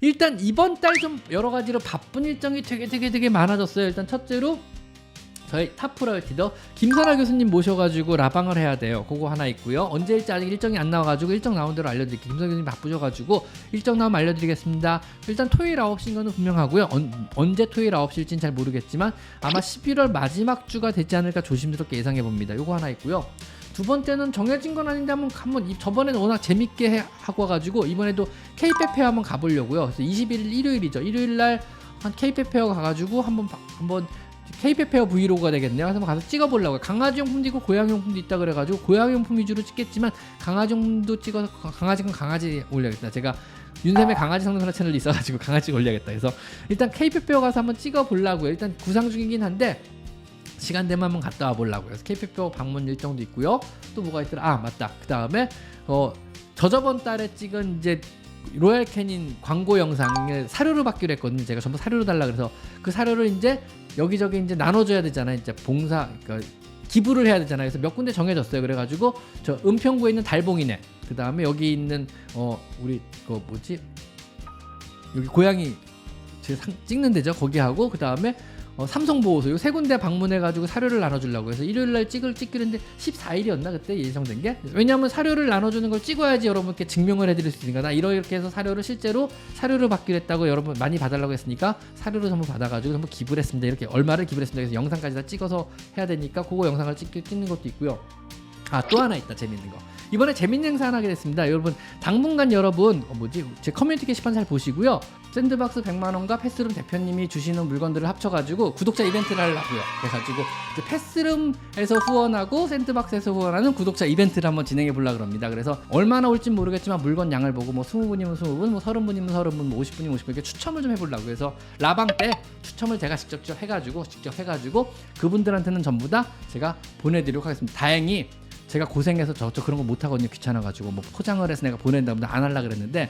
일단 이번 달 좀 여러 가지로 바쁜 일정이 되게 많아졌어요. 일단 첫째로 저희 탑프라이티더 김선아 교수님 모셔가지고 라방을 해야 돼요. 그거 하나 있고요. 언제일지 아직 일정이 안 나와가지고 일정 나온 대로 알려드릴게요. 김선아 교수님 바쁘셔가지고 일정 나오면 알려드리겠습니다. 일단 토요일 9시인 거는 분명하고요. 언제 토요일 9시일지는 잘 모르겠지만 아마 11월 마지막 주가 되지 않을까 조심스럽게 예상해봅니다. 요거 하나 있고요. 두 번째는 정해진 건 아닌데 한번 저번에는 워낙 재밌게 하고 와가지고 이번에도 K-팝 페어 한번 가보려고요. 그래서 21일 일요일이죠. 일요일날 한 K-팝 페어 가가지고 한번 K-팝 페어 브이로그가 되겠네요. 그래서 한번 가서 찍어보려고요. 강아지 용품도 있고 고양이 용품도 있다 그래가지고 고양이 용품 위주로 찍겠지만 강아지 용품도 찍어서 강아지 올려야겠다. 제가 윤쌤의 강아지 성능사 채널이 있어가지고 강아지 올려야겠다. 그래서 일단 K-팝 페어 가서 한번 찍어보려고요. 일단 구상 중이긴 한데 시간 되면 한번 갔다 와보려고요. 그래서 K-팝 페어 방문 일정도 있고요. 또 뭐가 있더라? 아 맞다. 그 다음에 저저번 달에 찍은 이제 로얄 캐닌 광고 영상을 사료로 받기로 했거든요. 제가 전부 사료로 달라 그래서 그 사료를 이제 여기저기 이제 나눠줘야 되잖아요. 이제 그러니까 기부를 해야 되잖아요. 그래서 몇 군데 정해졌어요. 그래가지고 저 은평구에 있는 달봉이네. 그 다음에 여기 있는 우리 여기 고양이 제가 찍는 데죠. 거기 하고 그 다음에 삼성보호소 요 세 군데 방문해가지고 사료를 나눠주려고 해서 일요일날 찍기로 했는데 14일이었나 그때 예정된 게. 왜냐하면 사료를 나눠주는 걸 찍어야지 여러분께 증명을 해드릴 수 있으니까. 나 이렇게 해서 사료를 받기로 했다고 여러분 많이 봐달라고 했으니까 사료를 전부 받아가지고 전부 기부를 했습니다. 이렇게 얼마를 기부를 했습니다. 그래서 영상까지 다 찍어서 해야 되니까 그거 영상을 찍는 것도 있고요. 아 또 하나 있다. 재밌는 거. 이번에 재밌는 행사 하나 하게 됐습니다. 여러분 당분간 여러분 제 커뮤니티 게시판 잘 보시고요. 샌드박스 100만원과 패스룸 대표님이 주시는 물건들을 합쳐가지고 구독자 이벤트를 하려고요. 그래가지고 패스룸에서 후원하고 샌드박스에서 후원하는 구독자 이벤트를 한번 진행해 보려고 합니다. 그래서 얼마나 올진 모르겠지만 물건 양을 보고 20분이면 20분, 30분이면 30분, 50분이면 50분 이렇게 추첨을 좀 해보려고 해서 라방 때 추첨을 제가 직접 해가지고 그분들한테는 전부 다 제가 보내드리도록 하겠습니다. 다행히 제가 고생해서 저 그런 거 못하거든요. 귀찮아가지고 포장을 해서 내가 보낸다고 안 하려고 그랬는데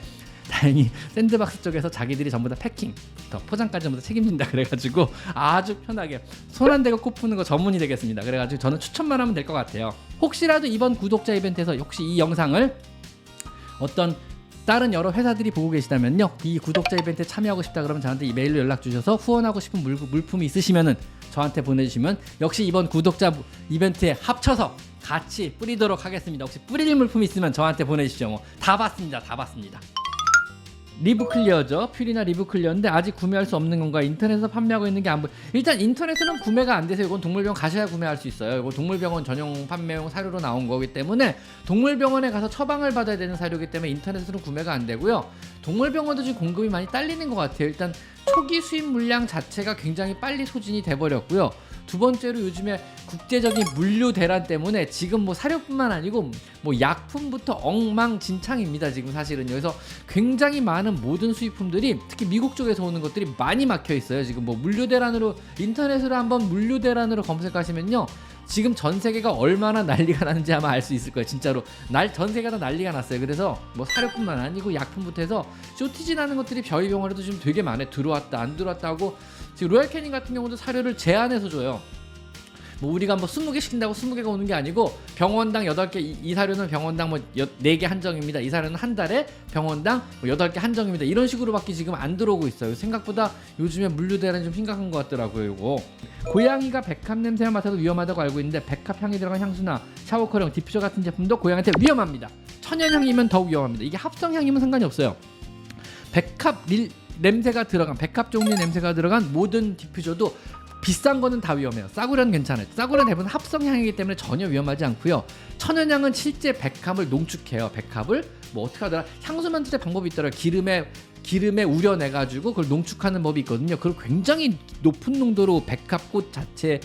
다행히 샌드박스 쪽에서 자기들이 전부 다 패킹부터 포장까지 전부 다 책임진다 그래가지고 아주 편하게 손 안 대고 코 푸는 거 전문이 되겠습니다. 그래가지고 저는 추천만 하면 될 것 같아요. 혹시라도 이번 구독자 이벤트에서 혹시 이 영상을 어떤 다른 여러 회사들이 보고 계시다면요, 이 구독자 이벤트에 참여하고 싶다 그러면 저한테 이메일로 연락 주셔서 후원하고 싶은 물품이 있으시면은 저한테 보내주시면 역시 이번 구독자 이벤트에 합쳐서 같이 뿌리도록 하겠습니다. 혹시 뿌릴 물품 있으면 저한테 보내주시죠. 다 봤습니다. 리브 클리어죠. 퓨리나 리브 클리어인데 아직 구매할 수 없는 건가? 인터넷에서 판매하고 있는 게 안 보여. 일단 인터넷에는 구매가 안 돼서 이건 동물병원 가셔야 구매할 수 있어요. 이거 동물병원 전용 판매용 사료로 나온 거기 때문에 동물병원에 가서 처방을 받아야 되는 사료이기 때문에 인터넷으로 구매가 안 되고요. 동물병원도 지금 공급이 많이 딸리는 것 같아요. 일단 초기 수입 물량 자체가 굉장히 빨리 소진이 돼버렸고요. 두 번째로 요즘에 국제적인 물류 대란 때문에 지금 사료뿐만 아니고 약품부터 엉망진창입니다. 지금 사실은요. 그래서 굉장히 많은 모든 수입품들이 특히 미국 쪽에서 오는 것들이 많이 막혀 있어요. 지금 물류 대란으로 인터넷으로 한번 물류 대란으로 검색하시면요, 지금 전 세계가 얼마나 난리가 나는지 아마 알 수 있을 거예요. 진짜로 전 세계가 다 난리가 났어요. 그래서 사료뿐만 아니고 약품부터 해서 쇼티지 나는 것들이 저희 병원에도 지금 되게 많아요. 들어왔다 안 들어왔다 하고 지금 로얄 캐닌 같은 경우도 사료를 제한해서 줘요. 우리가 20개 시킨다고 20개가 오는 게 아니고 병원당 8개, 이 사료는 병원당 4개 한정입니다. 이 사료는 한 달에 병원당 8개 한정입니다. 이런 식으로밖에 지금 안 들어오고 있어요. 생각보다 요즘에 물류 대란이 좀 심각한 것 같더라고요. 이거 고양이가 백합 냄새만 맡아도 위험하다고 알고 있는데 백합 향이 들어간 향수나 샤워커녕, 디퓨저 같은 제품도 고양이한테 위험합니다. 천연향이면 더욱 위험합니다. 이게 합성향이면 상관이 없어요. 백합 냄새가 들어간, 백합 종류의 냄새가 들어간 모든 디퓨저도 비싼 거는 다 위험해요. 싸구려는 괜찮아요. 싸구려는 대부분 합성향이기 때문에 전혀 위험하지 않고요. 천연향은 실제 백합을 농축해요. 백합을 어떻게 하더라? 향수 만드는 방법이 있더라고요. 기름에 우려내가지고 그걸 농축하는 법이 있거든요. 그걸 굉장히 높은 농도로 백합꽃 자체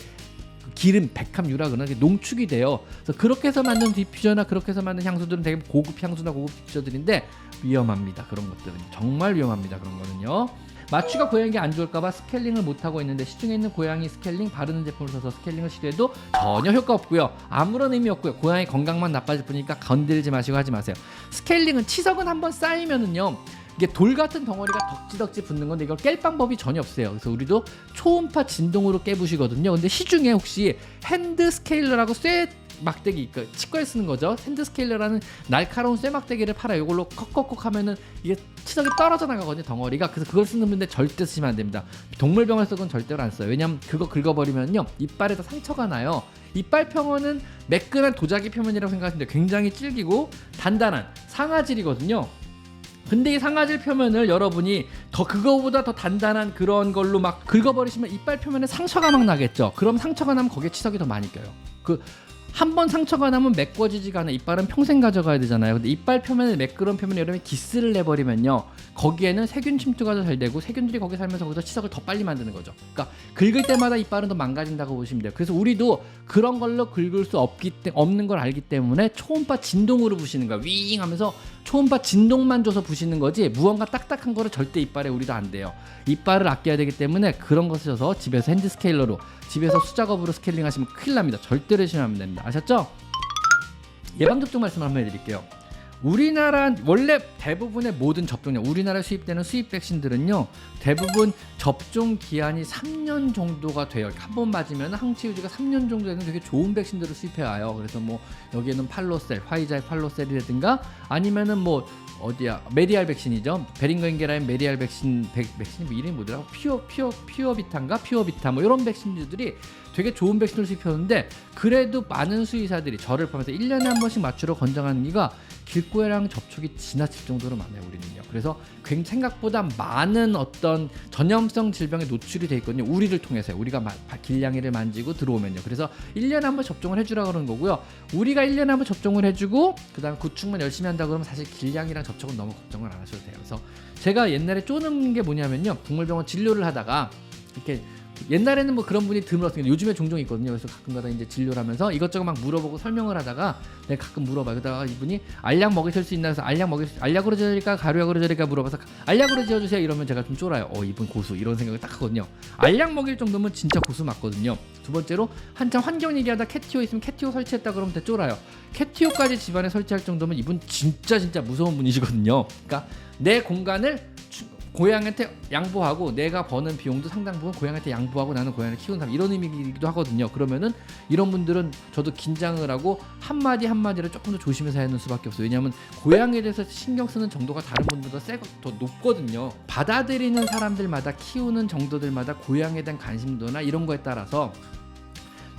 기름, 백합유라 그러는 게 농축이 돼요. 그래서 그렇게 해서 만든 디퓨저나 그렇게 해서 만든 향수들은 되게 고급 향수나 고급 디퓨저들인데 위험합니다. 그런 것들은 정말 위험합니다. 그런 거는요. 마취가 고양이에게 안 좋을까봐 스케일링을 못하고 있는데 시중에 있는 고양이 스케일링 바르는 제품을 써서 스케일링을 시도해도 전혀 효과 없고요. 아무런 의미 없고요. 고양이 건강만 나빠질 뿐이니까 건들지 마시고 하지 마세요. 스케일링은 치석은 한번 쌓이면은요, 이게 돌 같은 덩어리가 덕지덕지 붙는 건데 이걸 깰 방법이 전혀 없어요. 그래서 우리도 초음파 진동으로 깨부시거든요. 근데 시중에 혹시 핸드 스케일러라고 쇠 막대기, 그 치과에 쓰는 거죠. 샌드 스케일러라는 날카로운 쇠 막대기를 팔아요. 이걸로 컥컥컥 하면은 이게 치석이 떨어져 나가거든요, 덩어리가. 그래서 그걸 쓰는 분들 절대 쓰시면 안 됩니다. 동물병원에서 그건 절대로 안 써요. 왜냐면 그거 긁어버리면요 이빨에다 상처가 나요. 이빨 표면은 매끈한 도자기 표면이라고 생각하시면 돼요. 굉장히 질기고 단단한 상아질이거든요. 근데 이 상아질 표면을 여러분이 더 그거보다 더 단단한 그런 걸로 막 긁어버리시면 이빨 표면에 상처가 막 나겠죠. 그럼 상처가 나면 거기에 치석이 더 많이 껴요. 한 번 상처가 나면 메꿔지지가 않아. 이빨은 평생 가져가야 되잖아요. 근데 이빨 표면에 매끄러운 표면에 여러분이 기스를 내버리면요 거기에는 세균 침투가 더 잘 되고 세균들이 거기 살면서 거기서 치석을 더 빨리 만드는 거죠. 그러니까 긁을 때마다 이빨은 더 망가진다고 보시면 돼요. 그래서 우리도 그런 걸로 긁을 수 없는 걸 알기 때문에 초음파 진동으로 부시는 거야. 윙 하면서 초음파 진동만 줘서 부시는 거지 무언가 딱딱한 거를 절대 이빨에 우리도 안 돼요. 이빨을 아껴야 되기 때문에 그런 거 쓰셔서 집에서 핸드 스케일러로 집에서 수작업으로 스케일링 하시면 큰일 납니다. 절대로 해주시면 됩니다. 아셨죠? 예방접종 말씀을 한번 해드릴게요. 우리나라 원래 대부분의 모든 접종량, 우리나라에 수입되는 수입 백신들은요 대부분 접종 기한이 3년 정도가 돼요. 한 번 맞으면 항체 유지가 3년 정도 되는 되게 좋은 백신들을 수입해 와요. 그래서 뭐 여기에는 팔로셀, 화이자의 팔로셀이라든가 아니면은 뭐 어디야 메디알 백신이죠. 베링거인게라인 메디알 백신이 뭐 이름이 뭐더라? 퓨어비타인가 퓨어비타 뭐 이런 백신들이 되게 좋은 백신을 수입하는데 그래도 많은 수의사들이 저를 포함해서 1년에 한 번씩 맞추러 권장하는 기가 길고양이랑 접촉이 지나칠 정도로 많아요. 우리는요. 그래서 생각보다 많은 어떤 전염성 질병에 노출이 돼 있거든요. 우리를 통해서 우리가 길냥이를 만지고 들어오면요. 그래서 1년에 한 번 접종을 해주라 그러는 거고요. 우리가 1년에 한 번 접종을 해주고 그 다음에 구축만 열심히 한다 그러면 사실 길냥이랑 접촉은 너무 걱정을 안 하셔도 돼요. 그래서 제가 옛날에 쪼는 게 뭐냐면요. 동물병원 진료를 하다가 이렇게 옛날에는 뭐 그런 분이 드물었으니까 요즘에 종종 있거든요. 그래서 가끔가다 이제 진료를 하면서 이것저것 막 물어보고 설명을 하다가 내가 가끔 물어봐요. 그러다가 이분이 알약 먹이실 수 있나 해서 알약으로 지어드릴까 가루약으로 지어드릴까 물어봐서 알약으로 지어주세요 이러면 제가 좀 쫄아요. 이분 고수 이런 생각을 딱 하거든요. 알약 먹일 정도면 진짜 고수 맞거든요. 두 번째로 한참 환경 얘기하다 캐티오 있으면 캐티오 설치했다 그러면 더 쫄아요. 캐티오까지 집안에 설치할 정도면 이분 진짜 무서운 분이시거든요. 그러니까 내 공간을 고양이한테 양보하고 내가 버는 비용도 상당 부분 고양이한테 양보하고 나는 고양이를 키우는 사람 이런 의미이기도 하거든요. 그러면은 이런 분들은 저도 긴장을 하고 한마디 한마디를 조금 더 조심해서 해야 하는 수밖에 없어요. 왜냐하면 고양이에 대해서 신경 쓰는 정도가 다른 분들보다 더 높거든요. 받아들이는 사람들마다 키우는 정도들마다 고양이에 대한 관심도나 이런 거에 따라서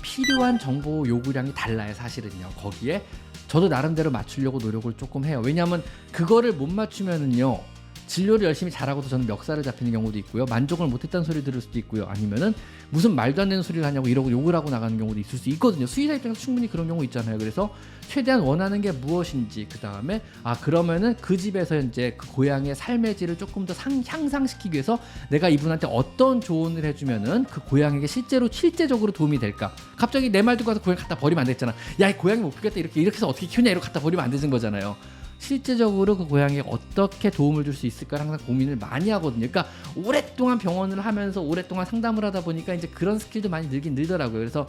필요한 정보 요구량이 달라요. 사실은요. 거기에 저도 나름대로 맞추려고 노력을 조금 해요. 왜냐하면 그거를 못 맞추면은요 진료를 열심히 잘하고도 저는 멱살을 잡히는 경우도 있고요. 만족을 못했다는 소리 들을 수도 있고요. 아니면은 무슨 말도 안 되는 소리를 하냐고 이러고 욕을 하고 나가는 경우도 있을 수 있거든요. 수의사 입장에서 충분히 그런 경우 있잖아요. 그래서 최대한 원하는 게 무엇인지 그 다음에 그러면은 그 집에서 이제 그 고양이의 삶의 질을 조금 더 향상시키기 위해서 내가 이분한테 어떤 조언을 해주면은 그 고양이에게 실제적으로 도움이 될까. 갑자기 내 말 듣고 와서 고양이 갖다 버리면 안 되잖아. 야, 이 고양이 못 키우겠다 이렇게 해서 어떻게 키우냐 이렇게 갖다 버리면 안 되는 거잖아요. 실제적으로 그 고양이에 어떻게 도움을 줄 수 있을까 항상 고민을 많이 하거든요. 그러니까 오랫동안 병원을 하면서 오랫동안 상담을 하다 보니까 이제 그런 스킬도 많이 늘더라고요. 그래서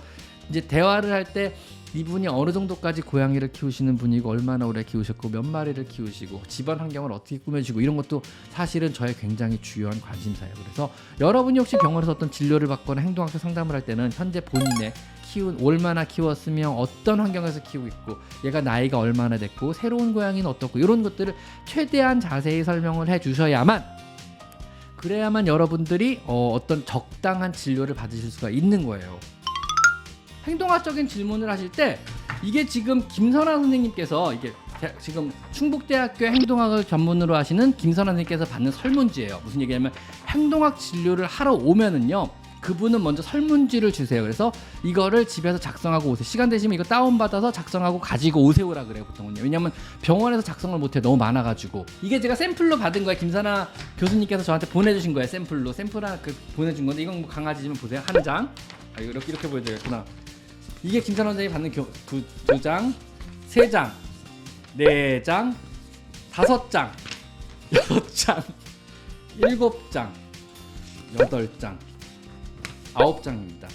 이제 대화를 할 때 이분이 어느 정도까지 고양이를 키우시는 분이고 얼마나 오래 키우셨고 몇 마리를 키우시고 집안 환경을 어떻게 꾸며주고 이런 것도 사실은 저의 굉장히 주요한 관심사예요. 그래서 여러분이 혹시 병원에서 어떤 진료를 받거나 행동학적 상담을 할 때는 현재 본인의 얼마나 키웠으며 어떤 환경에서 키우고 있고 얘가 나이가 얼마나 됐고 새로운 고양이는 어떻고 이런 것들을 최대한 자세히 설명을 해주셔야만 그래야만 여러분들이 어떤 적당한 진료를 받으실 수가 있는 거예요. 행동학적인 질문을 하실 때 이게 지금 김선아 선생님께서 이게 지금 충북대학교 행동학을 전문으로 하시는 김선아 선생님께서 받는 설문지예요. 무슨 얘기냐면 행동학 진료를 하러 오면은요 그분은 먼저 설문지를 주세요. 그래서 이거를 집에서 작성하고 오세요. 시간 되시면 이거 다운받아서 작성하고 가지고 오세요라 그래요 보통은요. 왜냐면 병원에서 작성을 못해 너무 많아가지고. 이게 제가 샘플로 받은 거예요. 김선아 교수님께서 저한테 보내주신 거예요. 샘플 보내준 건데 이건 뭐 강아지지만 보세요. 한 장. 이렇게 보여드렸구나. 이게 김선아 선생님이 받는 두 장, 세 장, 네 장, 5장, 6장, 7장, 8장, 9장입니다.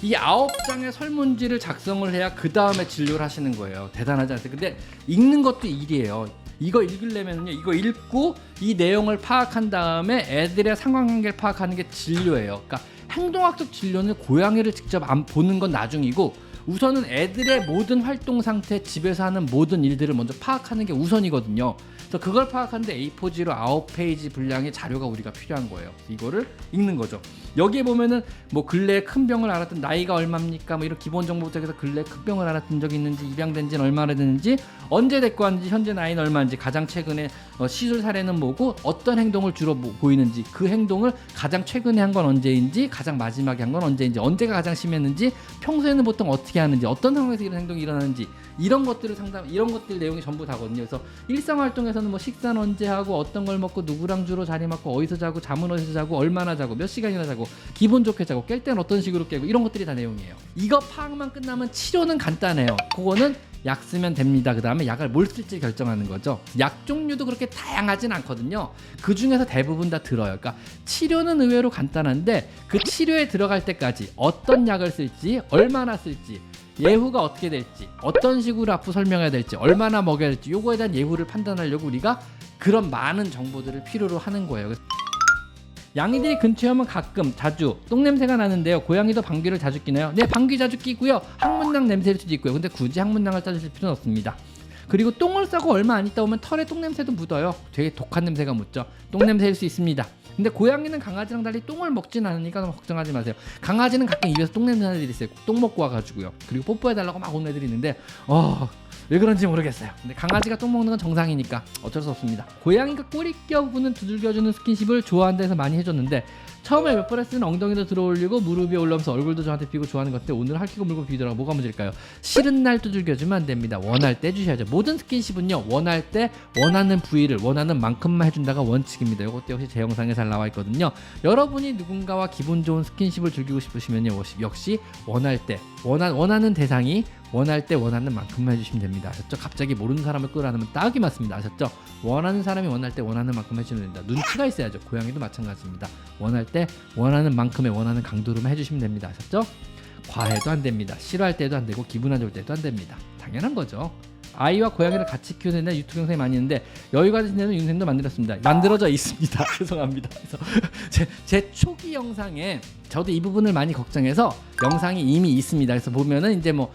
이 9장의 설문지를 작성을 해야 그 다음에 진료를 하시는 거예요. 대단하지 않습니까? 근데 읽는 것도 일이에요. 이거 읽으려면요, 이거 읽고 이 내용을 파악한 다음에 애들의 상관관계를 파악하는 게 진료예요. 그러니까 행동학적 진료는 고양이를 직접 안 보는 건 나중이고 우선은 애들의 모든 활동 상태, 집에서 하는 모든 일들을 먼저 파악하는 게 우선이거든요. 그래서 그걸 파악하는데 A4지로 9페이지 분량의 자료가 우리가 필요한 거예요. 이거를 읽는 거죠. 여기에 보면은 뭐 근래에 큰 병을 앓았던 나이가 얼마입니까? 뭐 이런 기본 정보부터 해서 근래에 큰 병을 앓았던 적이 있는지, 입양된 지는 얼마나 됐는지, 언제 데리고 왔는지, 현재 나이는 얼마인지, 가장 최근에 시술 사례는 뭐고, 어떤 행동을 주로 보이는지, 그 행동을 가장 최근에 한 건 언제인지, 가장 마지막에 한 건 언제인지, 언제가 가장 심했는지, 평소에는 보통 어떻게 하는지, 어떤 상황에서 이런 행동이 일어나는지, 이런 것들을 이런 것들 내용이 전부 다거든요. 그래서 일상 활동에서는 뭐 식사는 언제 하고, 어떤 걸 먹고, 누구랑 주로 자리 맡고, 어디서 자고, 잠은 어디서 자고, 얼마나 자고, 몇 시간이나 자고, 기분 좋게 자고, 깰 때는 어떤 식으로 깨고, 이런 것들이 다 내용이에요. 이거 파악만 끝나면 치료는 간단해요. 그거는 약 쓰면 됩니다. 그 다음에 약을 뭘 쓸지 결정하는 거죠. 약 종류도 그렇게 다양하진 않거든요. 그 중에서 대부분 다 들어요. 그러니까 치료는 의외로 간단한데, 그 치료에 들어갈 때까지 어떤 약을 쓸지, 얼마나 쓸지, 예후가 어떻게 될지, 어떤 식으로 앞으로 설명해야 될지, 얼마나 먹여야 될지, 요거에 대한 예후를 판단하려고 우리가 그런 많은 정보들을 필요로 하는 거예요. 양이들이 근처에 오면 가끔, 자주 똥냄새가 나는데요. 고양이도 방귀를 자주 끼나요? 네, 방귀 자주 끼고요. 항문낭 냄새일 수도 있고요. 근데 굳이 항문낭을 짜주실 필요는 없습니다. 그리고 똥을 싸고 얼마 안 있다 오면 털에 똥냄새도 묻어요. 되게 독한 냄새가 묻죠. 똥냄새일 수 있습니다. 근데 고양이는 강아지랑 달리 똥을 먹진 않으니까 너무 걱정하지 마세요. 강아지는 가끔 입에서 똥냄새 나는 애들이 있어요. 똥 먹고 와가지고요. 그리고 뽀뽀해달라고 막 오는 애들이 있는데 왜 그런지 모르겠어요. 근데 강아지가 똥 먹는 건 정상이니까 어쩔 수 없습니다. 고양이가 꼬리뼈 부분을 두들겨주는 스킨십을 좋아한다 해서 많이 해줬는데, 처음에 몇 번 했으면 엉덩이도 들어올리고 무릎 위에 올라오면서 얼굴도 저한테 비고 좋아하는 것 같은데, 오늘 핥히고 물고 비더라고. 뭐가 문제일까요? 싫은 날 두들겨주면 안 됩니다. 원할 때 주셔야죠. 모든 스킨십은요, 원할 때 원하는 부위를 원하는 만큼만 해준다가 원칙입니다. 이것도 역시 제 영상에 잘 나와 있거든요. 여러분이 누군가와 기분 좋은 스킨십을 즐기고 싶으시면요, 역시 원할 때 원하는 대상이 원할 때 원하는 만큼만 해주시면 됩니다. 아셨죠? 갑자기 모르는 사람을 끌어안으면 딱이 맞습니다. 아셨죠? 원하는 사람이 원할 때 원하는 만큼 해주면 됩니다. 눈치가 있어야죠. 고양이도 마찬가지입니다. 원할 때 원하는 만큼의 원하는 강도로만 해주시면 됩니다. 아셨죠? 과해도 안 됩니다. 싫어할 때도 안 되고, 기분 안 좋을 때도 안 됩니다. 당연한 거죠. 아이와 고양이를 같이 키우는 데 유튜브 영상이 많이 있는데, 여유가 되신 데는 영상도 만들어져 있습니다. 죄송합니다. 그래서 제 초기 영상에 저도 이 부분을 많이 걱정해서 영상이 이미 있습니다. 그래서 보면은 이제 뭐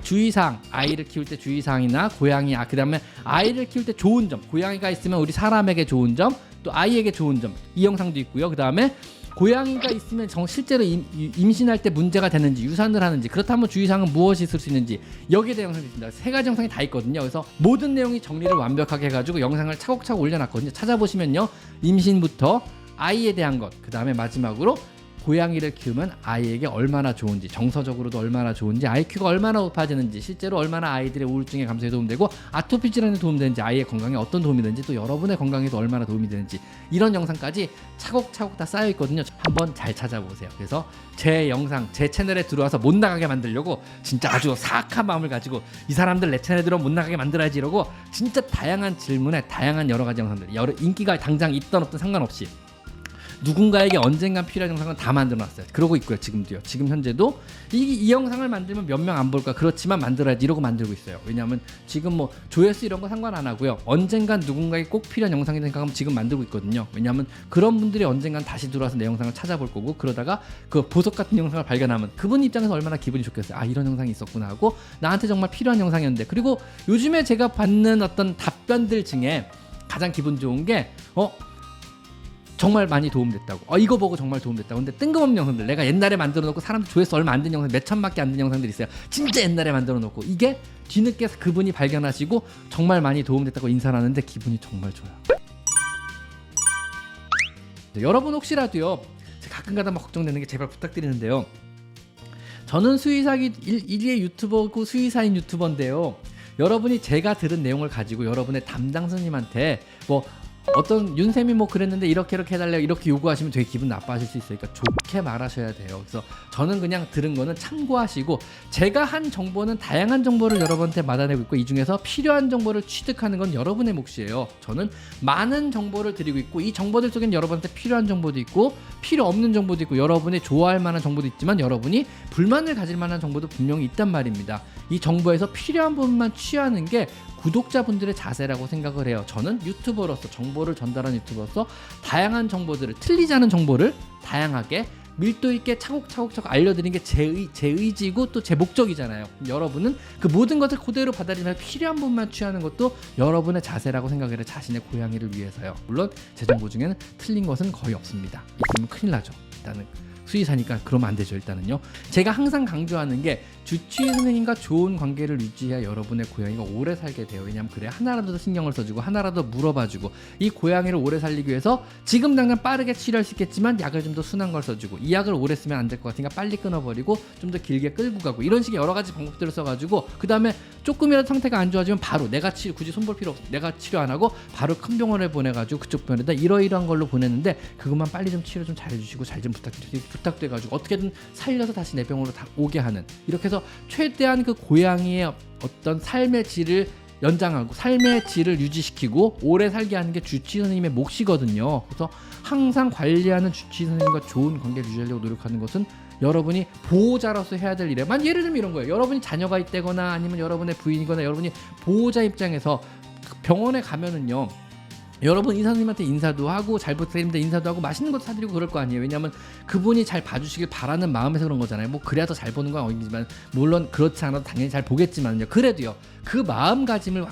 주의사항, 아이를 키울 때 주의사항이나 고양이, 그다음에 아이를 키울 때 좋은 점, 고양이가 있으면 우리 사람에게 좋은 점, 또 아이에게 좋은 점, 이 영상도 있고요. 그다음에 고양이가 있으면 실제로 임신할 때 문제가 되는지, 유산을 하는지, 그렇다면 주의사항은 무엇이 있을 수 있는지, 여기에 대한 영상이 있습니다. 3가지 영상이 다 있거든요. 그래서 모든 내용이 정리를 완벽하게 해가지고 영상을 차곡차곡 올려놨거든요. 찾아보시면요, 임신부터 아이에 대한 것, 그 다음에 마지막으로 고양이를 키우면 아이에게 얼마나 좋은지, 정서적으로도 얼마나 좋은지, IQ가 얼마나 높아지는지, 실제로 얼마나 아이들의 우울증의 감소에 도움되고 아토피 질환에 도움되는지, 아이의 건강에 어떤 도움이 되는지, 또 여러분의 건강에도 얼마나 도움이 되는지, 이런 영상까지 차곡차곡 다 쌓여 있거든요. 한번 잘 찾아보세요. 그래서 제 영상, 제 채널에 들어와서 못 나가게 만들려고 진짜 아주 사악한 마음을 가지고, 이 사람들 내 채널에 들어오면 못 나가게 만들어야지 이러고, 진짜 다양한 질문에 다양한 여러 가지 영상들, 인기가 당장 있던 없던 상관없이 누군가에게 언젠간 필요한 영상은 다 만들어놨어요. 그러고 있고요. 지금도요. 지금 현재도 이 영상을 만들면 몇 명 안 볼까, 그렇지만 만들어야지 이러고 만들고 있어요. 왜냐하면 지금 뭐 조회수 이런 거 상관 안 하고요. 언젠간 누군가에게 꼭 필요한 영상이 생각하면 지금 만들고 있거든요. 왜냐하면 그런 분들이 언젠간 다시 들어와서 내 영상을 찾아볼 거고, 그러다가 그 보석 같은 영상을 발견하면 그분 입장에서 얼마나 기분이 좋겠어요. 아, 이런 영상이 있었구나 하고, 나한테 정말 필요한 영상이었는데. 그리고 요즘에 제가 받는 어떤 답변들 중에 가장 기분 좋은 게 정말 많이 도움됐다고, 이거 보고 정말 도움됐다고. 근데 뜬금없는 영상들, 내가 옛날에 만들어 놓고 사람들 조회수 얼마 안 된 영상, 몇 천밖에 안 된 영상들이 있어요. 진짜 옛날에 만들어 놓고, 이게 뒤늦게 그분이 발견하시고 정말 많이 도움됐다고 인사를 하는데 기분이 정말 좋아요. 여러분 혹시라도요, 가끔가다 막 걱정되는 게, 제발 부탁드리는데요, 저는 수의사기 1위의 유튜버고 수의사인 유튜버인데요, 여러분이 제가 들은 내용을 가지고 여러분의 담당 선생님한테 어떤 윤쌤이 뭐 그랬는데 이렇게 해달래요, 이렇게 요구하시면 되게 기분 나빠하실 수 있으니까 좋게 말하셔야 돼요. 그래서 저는 그냥 들은 거는 참고하시고, 제가 한 정보는 다양한 정보를 여러분한테 받아내고 있고, 이 중에서 필요한 정보를 취득하는 건 여러분의 몫이에요. 저는 많은 정보를 드리고 있고, 이 정보들 속엔 여러분한테 필요한 정보도 있고 필요 없는 정보도 있고, 여러분이 좋아할 만한 정보도 있지만 여러분이 불만을 가질 만한 정보도 분명히 있단 말입니다. 이 정보에서 필요한 부분만 취하는 게 구독자분들의 자세라고 생각을 해요. 저는 유튜버로서, 정보를 전달하는 유튜버로서 다양한 정보들을, 틀리지 않은 정보를 다양하게 밀도 있게 차곡차곡 알려드린 게 제 의지고 또 제 목적이잖아요. 여러분은 그 모든 것을 그대로 받아들이면서 필요한 부분만 취하는 것도 여러분의 자세라고 생각해요. 자신의 고양이를 위해서요. 물론 제 정보 중에는 틀린 것은 거의 없습니다. 있으면 큰일 나죠. 일단은 수의사니까 그러면 안 되죠. 일단은요. 제가 항상 강조하는 게 주치의 선생님과 좋은 관계를 유지해야 여러분의 고양이가 오래 살게 돼요. 왜냐하면 그래 하나라도 더 신경을 써주고 하나라도 물어봐주고 이 고양이를 오래 살리기 위해서 지금 당장 빠르게 치료할 수 있겠지만 약을 좀 더 순한 걸 써주고 이 약을 오래 쓰면 안 될 것 같으니까 빨리 끊어버리고 좀 더 길게 끌고 가고 이런 식의 여러 가지 방법들을 써가지고 그 다음에 조금이라도 상태가 안 좋아지면 바로 내가 굳이 손볼 필요 없어. 내가 치료 안 하고 바로 큰 병원에 보내가지고 그쪽 병원에다 이러이러한 걸로 보냈는데 그것만 빨리 좀 치료 좀 잘해주시고 잘 좀 부탁돼가지고 어떻게든 살려서 다시 내 병원으로 다 오게 하는 이렇게 해서 최대한 그 고양이의 어떤 삶의 질을 연장하고 삶의 질을 유지시키고 오래 살게 하는 게 주치의 선생님의 몫이거든요. 그래서 항상 관리하는 주치의 선생님과 좋은 관계를 유지하려고 노력하는 것은 여러분이 보호자로서 해야 될 일이에요. 예를 들면 이런 거예요. 여러분이 자녀가 있다거나 아니면 여러분의 부인이거나 여러분이 보호자 입장에서 병원에 가면은요. 여러분 의사 선생님한테 인사도 하고 잘 부탁드립니다 인사도 하고 맛있는 것도 사드리고 그럴 거 아니에요. 왜냐하면 그분이 잘 봐주시길 바라는 마음에서 그런 거잖아요. 뭐 그래야 더 잘 보는 건 아니지만 물론 그렇지 않아도 당연히 잘 보겠지만요. 그래도요 그 마음가짐을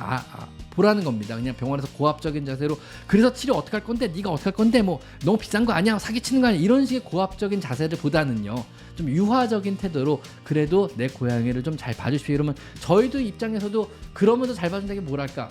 보라는 겁니다. 그냥 병원에서 고압적인 자세로 그래서 치료 어떻게 할 건데 네가 어떻게 할 건데 뭐 너무 비싼 거 아니야 사기치는 거 아니야 이런 식의 고압적인 자세를 보다는요 좀 유화적인 태도로 그래도 내 고양이를 좀 잘 봐주십시오. 이러면 저희도 입장에서도 그러면서 잘 봐준다는 게 뭐랄까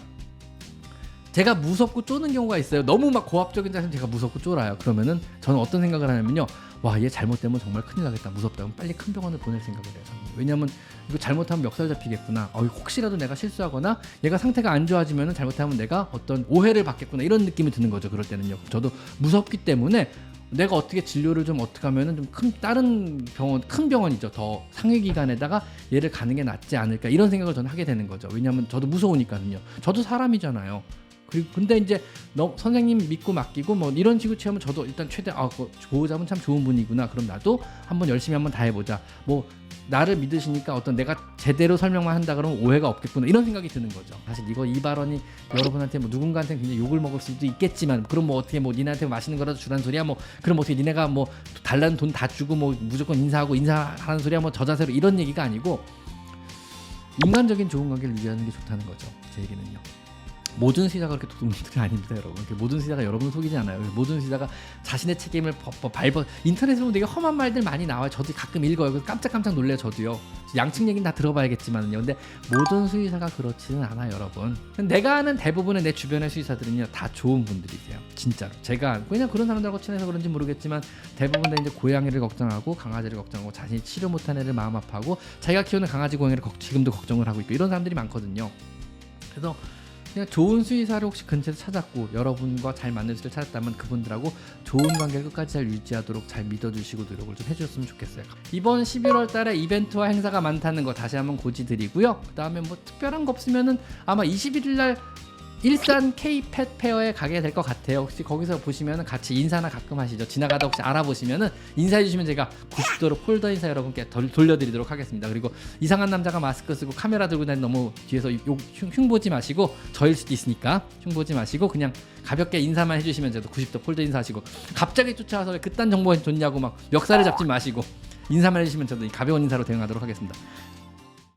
제가 무섭고 쪼는 경우가 있어요. 너무 막 고압적인 자세는 제가 무섭고 쫄아요. 그러면은 저는 어떤 생각을 하냐면요. 와, 얘 잘못되면 정말 큰일 나겠다. 무섭다. 그럼 빨리 큰 병원을 보낼 생각을 해요. 왜냐면 이거 잘못하면 멱살 잡히겠구나. 혹시라도 내가 실수하거나 얘가 상태가 안 좋아지면은 잘못하면 내가 어떤 오해를 받겠구나. 이런 느낌이 드는 거죠. 그럴 때는요. 저도 무섭기 때문에 내가 어떻게 진료를 좀 어떻게 하면은 좀 다른 병원, 큰 병원이죠. 더 상위 기관에다가 얘를 가는 게 낫지 않을까. 이런 생각을 저는 하게 되는 거죠. 왜냐면 저도 무서우니까요. 저도 사람이잖아요. 그리고 근데 이제 선생님 믿고 맡기고 뭐 이런 식으로 취하면 저도 일단 최대한 그 보호자분 참 좋은 분이구나. 그럼 나도 한번 열심히 한번 다 해보자. 뭐 나를 믿으시니까 어떤 내가 제대로 설명만 한다 그러면 오해가 없겠구나 이런 생각이 드는 거죠. 사실 이 발언이 여러분한테 뭐 누군가한테 굉장히 욕을 먹을 수도 있겠지만 그럼 뭐 어떻게 뭐 니네한테 맛있는 거라도 주라는 소리야 뭐 그럼 어떻게 니네가 뭐 달라는 돈 다 주고 뭐 무조건 인사하는 소리야 뭐 저 자세로 이런 얘기가 아니고 인간적인 좋은 관계를 유지하는 게 좋다는 거죠. 제 얘기는요. 모든 수의사가 그렇게 도둑놈들이 아닙니다, 여러분. 모든 수의사가 여러분을 속이지 않아요. 모든 수의사가 자신의 책임을 밟아. 인터넷에 보면 되게 험한 말들 많이 나와요. 저도 가끔 읽어요. 그래서 깜짝깜짝 놀래요, 저도요. 양측 얘기는 다 들어봐야겠지만요. 근데 모든 수의사가 그렇지는 않아요, 여러분. 내가 아는 대부분의 내 주변의 수의사들은요, 다 좋은 분들이세요. 진짜로. 제가 그냥 그런 사람들하고 친해서 그런지 모르겠지만 대부분 다 이제 고양이를 걱정하고 강아지를 걱정하고 자신이 치료 못한 애를 마음 아파하고 자기가 키우는 강아지 고양이를 지금도 걱정을 하고 있고 이런 사람들이 많거든요. 그래서 그냥 좋은 수의사를 혹시 근처에서 찾았고 여러분과 잘 맞는 수를 찾았다면 그분들하고 좋은 관계를 끝까지 잘 유지하도록 잘 믿어주시고 노력을 좀 해주셨으면 좋겠어요. 이번 11월 달에 이벤트와 행사가 많다는 거 다시 한번 고지드리고요. 그 다음에 뭐 특별한 거 없으면은 아마 21일 날 일산 K-펫 페어에 가게 될 것 같아요. 혹시 거기서 보시면은 같이 인사나 가끔 하시죠. 지나가다 혹시 알아보시면은 인사해 주시면 제가 90도로 폴더 인사 여러분께 돌려드리도록 하겠습니다. 그리고 이상한 남자가 마스크 쓰고 카메라 들고 다니는 너무 뒤에서 흉보지 마시고 저일 수도 있으니까 흉보지 마시고 그냥 가볍게 인사만 해주시면 저도 90도 폴더 인사하시고 갑자기 쫓아와서 왜 그딴 정보가 좋냐고 막 멱살을 잡지 마시고 인사만 해주시면 저도 가벼운 인사로 대응하도록 하겠습니다.